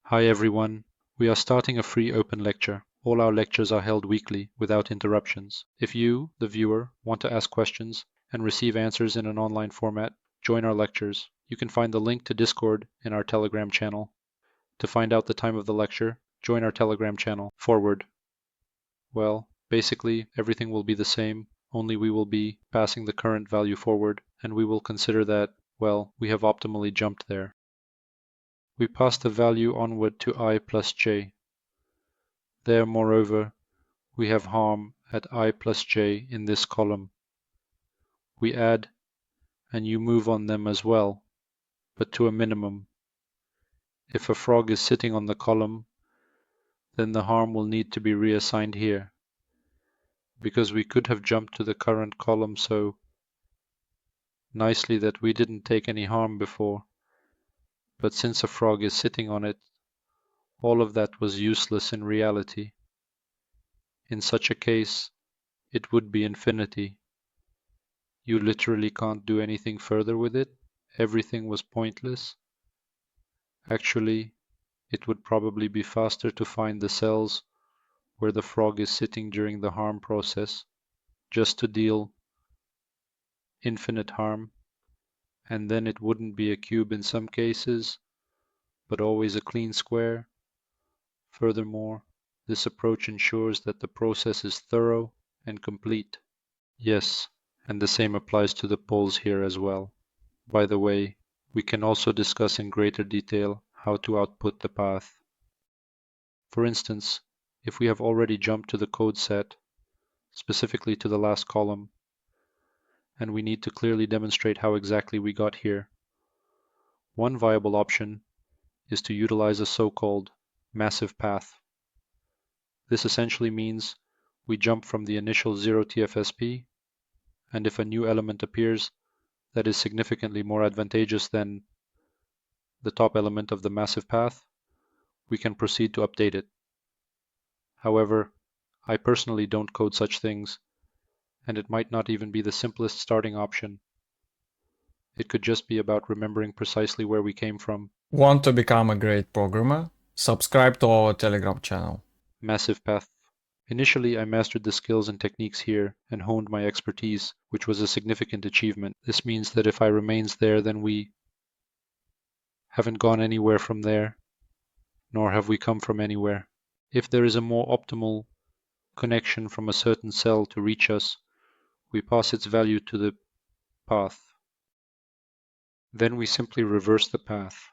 Hi everyone. We are starting a free open lecture. All our lectures are held weekly without interruptions. If you, the viewer, want to ask questions and receive answers in an online format, join our lectures. You can find the link to Discord in our Telegram channel. To find out the time of the lecture, join our Telegram channel. Forward. Well, basically everything will be the same, only we will be passing the current value forward, and we will consider that, well, we have optimally jumped there. We pass the value onward to I plus j. There, moreover, we have harm at I plus j in this column. We add, and you move on them as well, but to a minimum. If a frog is sitting on the column, then the harm will need to be reassigned here, because we could have jumped to the current column so nicely that we didn't take any harm before. But since a frog is sitting on it, all of that was useless in reality. In such a case, it would be infinity. You literally can't do anything further with it. Everything was pointless. Actually, it would probably be faster to find the cells where the frog is sitting during the harm process, just to deal infinite harm, and then it wouldn't be a cube in some cases, but always a clean square. Furthermore, this approach ensures that the process is thorough and complete. Yes, and the same applies to the poles here as well. By the way, we can also discuss in greater detail how to output the path. For instance, if we have already jumped to the code set, specifically to the last column, and we need to clearly demonstrate how exactly we got here, one viable option is to utilize a so-called massive path. This essentially means we jump from the initial 0 TFSP, and if a new element appears that is significantly more advantageous than the top element of the massive path, we can proceed to update it. However, I personally don't code such things, and it might not even be the simplest starting option. It could just be about remembering precisely where we came from. Want to become a great programmer? Subscribe to our Telegram channel. Massive path. Initially, I mastered the skills and techniques here and honed my expertise, which was a significant achievement. This means that if I remains there, then we haven't gone anywhere from there, nor have we come from anywhere. If there is a more optimal connection from a certain cell to reach us, we pass its value to the path. Then we simply reverse the path.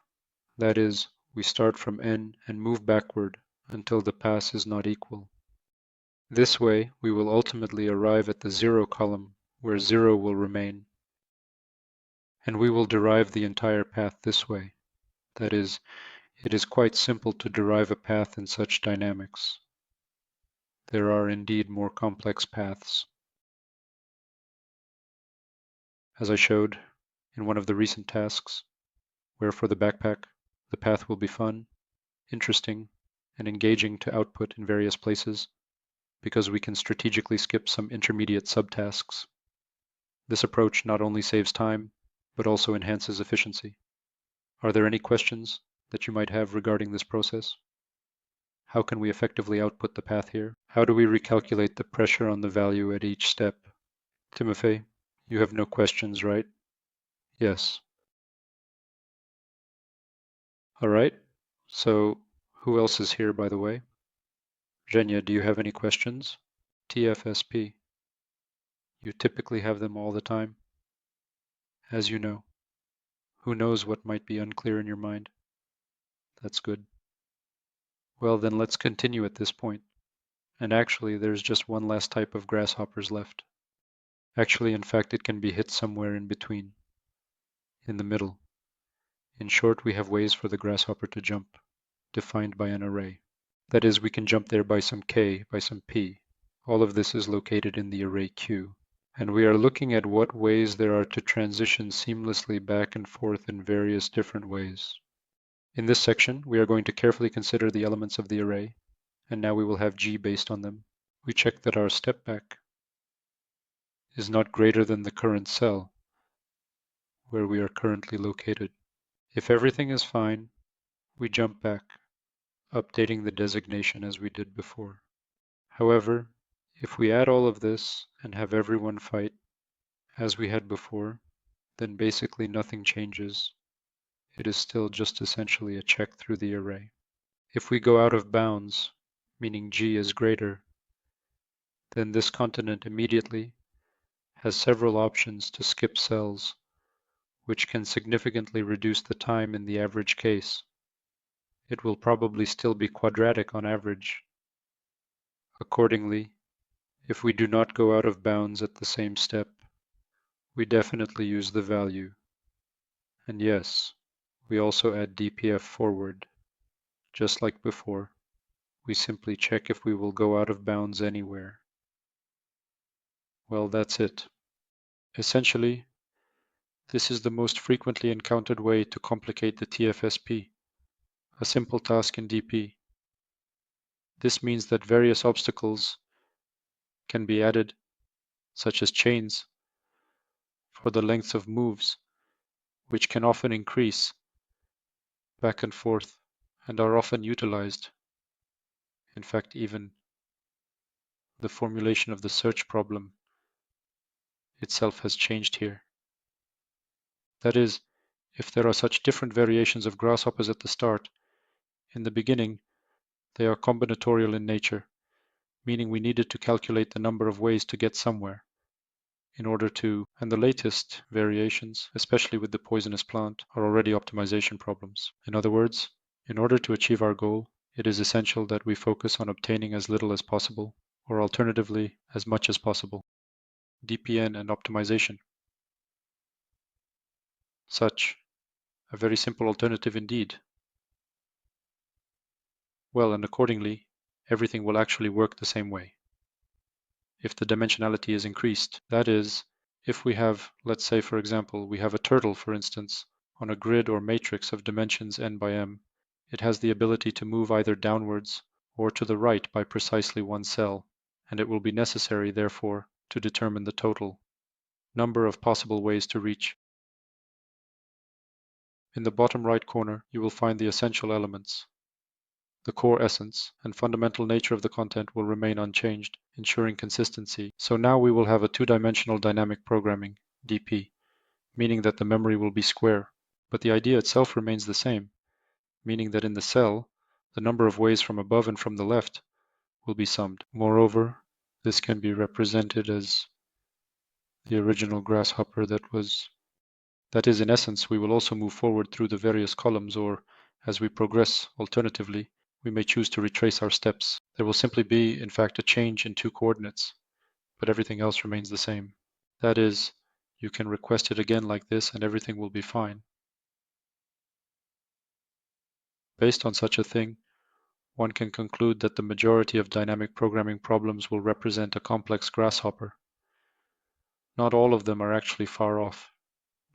That is, we start from n and move backward until the path is not equal. This way, we will ultimately arrive at the 0 column, where 0 will remain. And we will derive the entire path this way. That is, it is quite simple to derive a path in such dynamics. There are indeed more complex paths. As I showed in one of the recent tasks, where for the backpack, the path will be fun, interesting, and engaging to output in various places, because we can strategically skip some intermediate subtasks. This approach not only saves time, but also enhances efficiency. Are there any questions that you might have regarding this process? How can we effectively output the path here? How do we recalculate the pressure on the value at each step? Timothy, you have no questions, right? Yes. All right. So who else is here, by the way? Zhenya, do you have any questions? TFSP. You typically have them all the time, as you know. Who knows what might be unclear in your mind? That's good. Well, then let's continue at this point. And actually, there's just one last type of grasshoppers left. Actually, in fact, it can be hit somewhere in between, in the middle. In short, we have ways for the grasshopper to jump, defined by an array. That is, we can jump there by some k, by some p. All of this is located in the array q. And we are looking at what ways there are to transition seamlessly back and forth in various different ways. In this section, we are going to carefully consider the elements of the array, and now we will have g based on them. We check that our step back is not greater than the current cell where we are currently located. If everything is fine, we jump back. updating the designation as we did before. However, if we add all of this and have everyone fight as we had before, then basically nothing changes. It is still just essentially a check through the array. If we go out of bounds, meaning G is greater, then this continent immediately has several options to skip cells, which can significantly reduce the time in the average case. It will probably still be quadratic on average. Accordingly, if we do not go out of bounds at the same step, we definitely use the value. And yes, we also add dpf forward. Just like before, we simply check if we will go out of bounds anywhere. Well, that's it. Essentially, this is the most frequently encountered way to complicate the TFSP, a simple task in DP. This means that various obstacles can be added, such as chains, for the length of moves, which can often increase back and forth and are often utilized. In fact, even the formulation of the search problem itself has changed here. That is, if there are such different variations of grasshoppers at the start, in the beginning, they are combinatorial in nature, meaning we needed to calculate the number of ways to get somewhere in order to, and the latest variations, especially with the poisonous plant, are already optimization problems. In other words, in order to achieve our goal, it is essential that we focus on obtaining as little as possible, or alternatively, as much as possible. DPN and optimization. Such a very simple alternative indeed. Well, and accordingly, everything will actually work the same way. If the dimensionality is increased, that is, if we have, let's say for example, we have a turtle, for instance, on a grid or matrix of dimensions n by m, it has the ability to move either downwards or to the right by precisely one cell, and it will be necessary, therefore, to determine the total number of possible ways to reach. In the bottom right corner, you will find the essential elements. The core essence and fundamental nature of the content will remain unchanged, ensuring consistency. So now we will have a two-dimensional dynamic programming, DP, meaning that the memory will be square, but the idea itself remains the same, meaning that in the cell, the number of ways from above and from the left will be summed. Moreover, this can be represented as the original grasshopper that is, in essence, we will also move forward through the various columns, or as we progress alternatively, we may choose to retrace our steps. There will simply be, in fact, a change in two coordinates, but everything else remains the same. That is, you can request it again like this and everything will be fine. Based on such a thing, one can conclude that the majority of dynamic programming problems will represent a complex grasshopper. Not all of them are actually far off,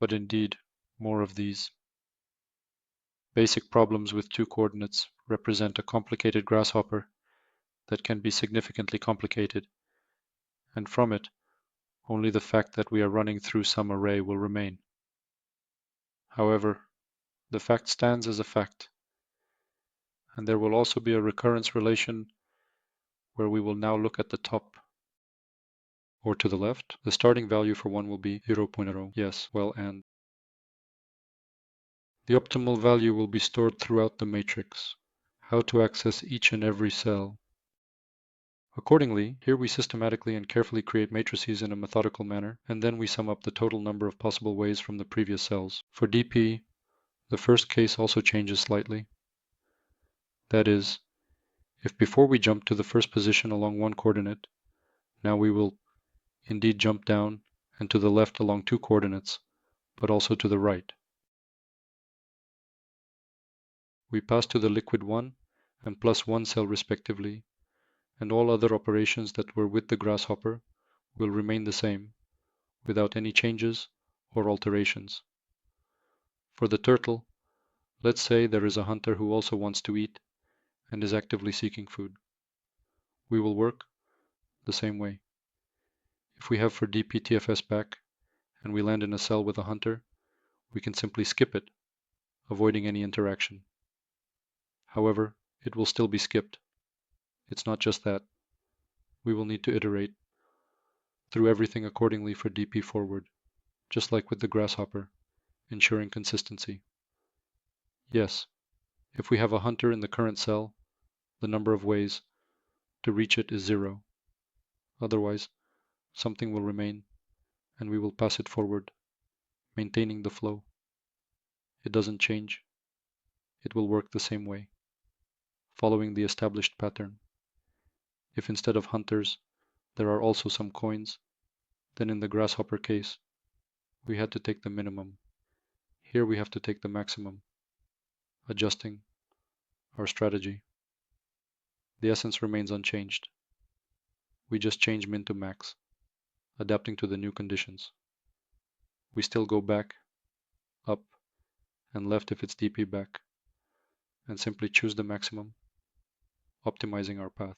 but indeed, more of these. Basic problems with two coordinates represent a complicated grasshopper that can be significantly complicated, and from it, only the fact that we are running through some array will remain. However, the fact stands as a fact, and there will also be a recurrence relation where we will now look at the top or to the left. The starting value for one will be 0.0. Yes, well, and the optimal value will be stored throughout the matrix. How to access each and every cell. Accordingly, here we systematically and carefully create matrices in a methodical manner, and then we sum up the total number of possible ways from the previous cells. For DP, the first case also changes slightly. That is, if before we jump to the first position along one coordinate, now we will indeed jump down and to the left along two coordinates, but also to the right. We pass to the liquid 1 and plus 1 cell respectively, and all other operations that were with the grasshopper will remain the same, without any changes or alterations. For the turtle, let's say there is a hunter who also wants to eat and is actively seeking food. We will work the same way. If we have for DPTFS back and we land in a cell with a hunter, we can simply skip it, avoiding any interaction. However, it will still be skipped. It's not just that. We will need to iterate through everything accordingly for DP forward, just like with the grasshopper, ensuring consistency. Yes, if we have a hunter in the current cell, the number of ways to reach it is 0. Otherwise, something will remain, and we will pass it forward, maintaining the flow. It doesn't change. It will work the same way, following the established pattern. If instead of hunters, there are also some coins, then in the grasshopper case, we had to take the minimum. Here we have to take the maximum, adjusting our strategy. The essence remains unchanged. We just change min to max, adapting to the new conditions. We still go back, up, and left if it's DP back, and simply choose the maximum, optimizing our path.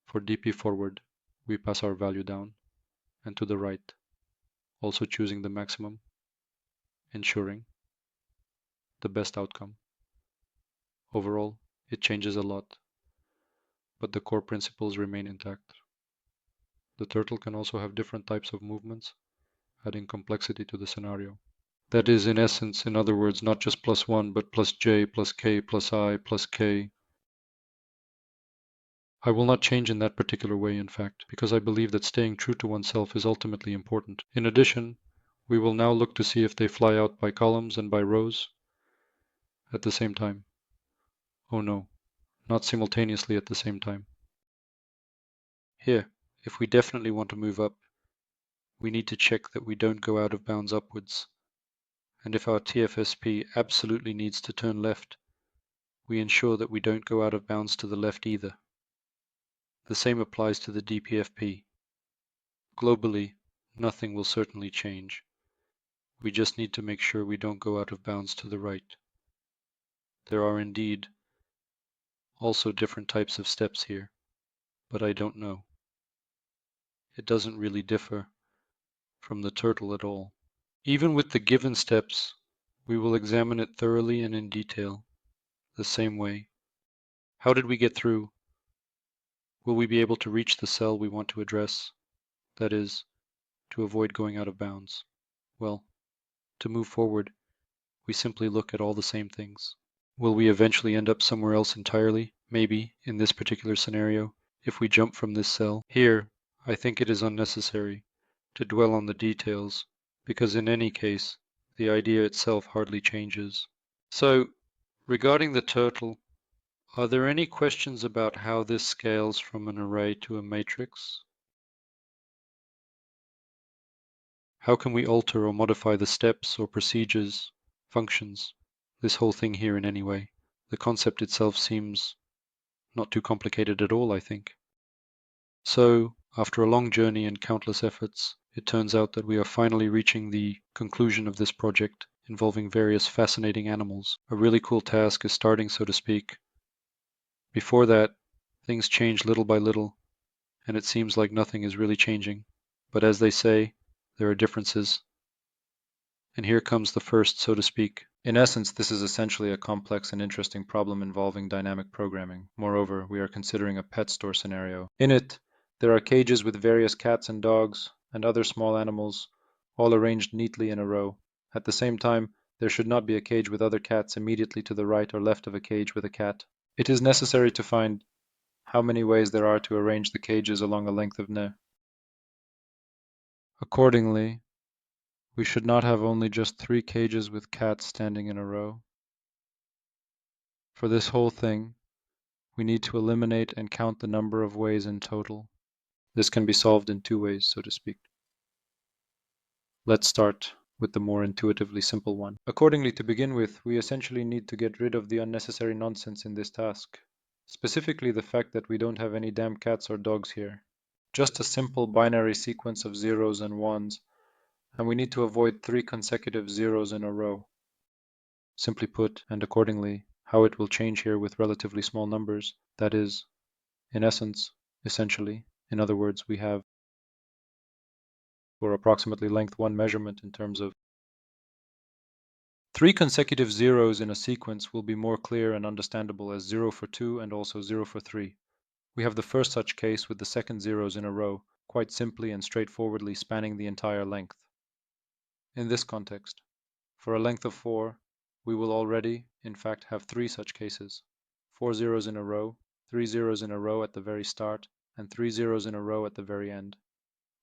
For DP forward, we pass our value down, and to the right, also choosing the maximum, ensuring the best outcome. Overall, it changes a lot, but the core principles remain intact. The turtle can also have different types of movements, adding complexity to the scenario. That is, in essence, in other words, not just +1, but +j, +k, +i, +k. I will not change in that particular way, in fact, because I believe that staying true to oneself is ultimately important. In addition, we will now look to see if they fly out by columns and by rows at the same time. Oh no, not simultaneously at the same time. Here, if we definitely want to move up, we need to check that we don't go out of bounds upwards. And if our TFSP absolutely needs to turn left, we ensure that we don't go out of bounds to the left either. The same applies to the DPFP. Globally, nothing will certainly change. We just need to make sure we don't go out of bounds to the right. There are indeed also different types of steps here, but I don't know. It doesn't really differ from the turtle at all. Even with the given steps, we will examine it thoroughly and in detail, the same way. How did we get through? Will we be able to reach the cell we want to address? That is, to avoid going out of bounds. Well, to move forward, we simply look at all the same things. Will we eventually end up somewhere else entirely? Maybe, in this particular scenario, if we jump from this cell. Here, I think it is unnecessary to dwell on the details, because in any case, the idea itself hardly changes. So, regarding the turtle, are there any questions about how this scales from an array to a matrix? How can we alter or modify the steps or procedures, functions, this whole thing here in any way? The concept itself seems not too complicated at all, I think. So, after a long journey and countless efforts, it turns out that we are finally reaching the conclusion of this project involving various fascinating animals. A really cool task is starting, so to speak. Before that, things change little by little, and it seems like nothing is really changing. But as they say, there are differences. And here comes the first, so to speak. In essence, this is essentially a complex and interesting problem involving dynamic programming. Moreover, we are considering a pet store scenario. In it, there are cages with various cats and dogs and other small animals, all arranged neatly in a row. At the same time, there should not be a cage with other cats immediately to the right or left of a cage with a cat. It is necessary to find how many ways there are to arrange the cages along a length of ne. Accordingly, we should not have only just 3 cages with cats standing in a row. For this whole thing, we need to eliminate and count the number of ways in total. This can be solved in 2 ways, so to speak. Let's start with the more intuitively simple one. Accordingly, to begin with, we essentially need to get rid of the unnecessary nonsense in this task. Specifically the fact that we don't have any damn cats or dogs here. Just a simple binary sequence of zeros and ones, and we need to avoid 3 consecutive zeros in a row. Simply put, and accordingly, how it will change here with relatively small numbers, that is, in essence, essentially, in other words, we have for approximately length 1 measurement in terms of 3 consecutive zeros in a sequence will be more clear and understandable as 0 for 2 and also 0 for 3. We have the first such case with the second zeros in a row, quite simply and straightforwardly spanning the entire length. In this context, for a length of 4, we will already, in fact, have 3 such cases. 4 zeros in a row, 3 zeros in a row at the very start, and 3 zeros in a row at the very end.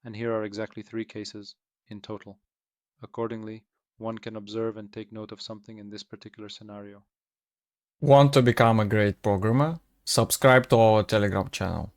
And here are exactly 3 cases in total. Accordingly, one can observe and take note of something in this particular scenario. Want to become a great programmer? Subscribe to our Telegram channel.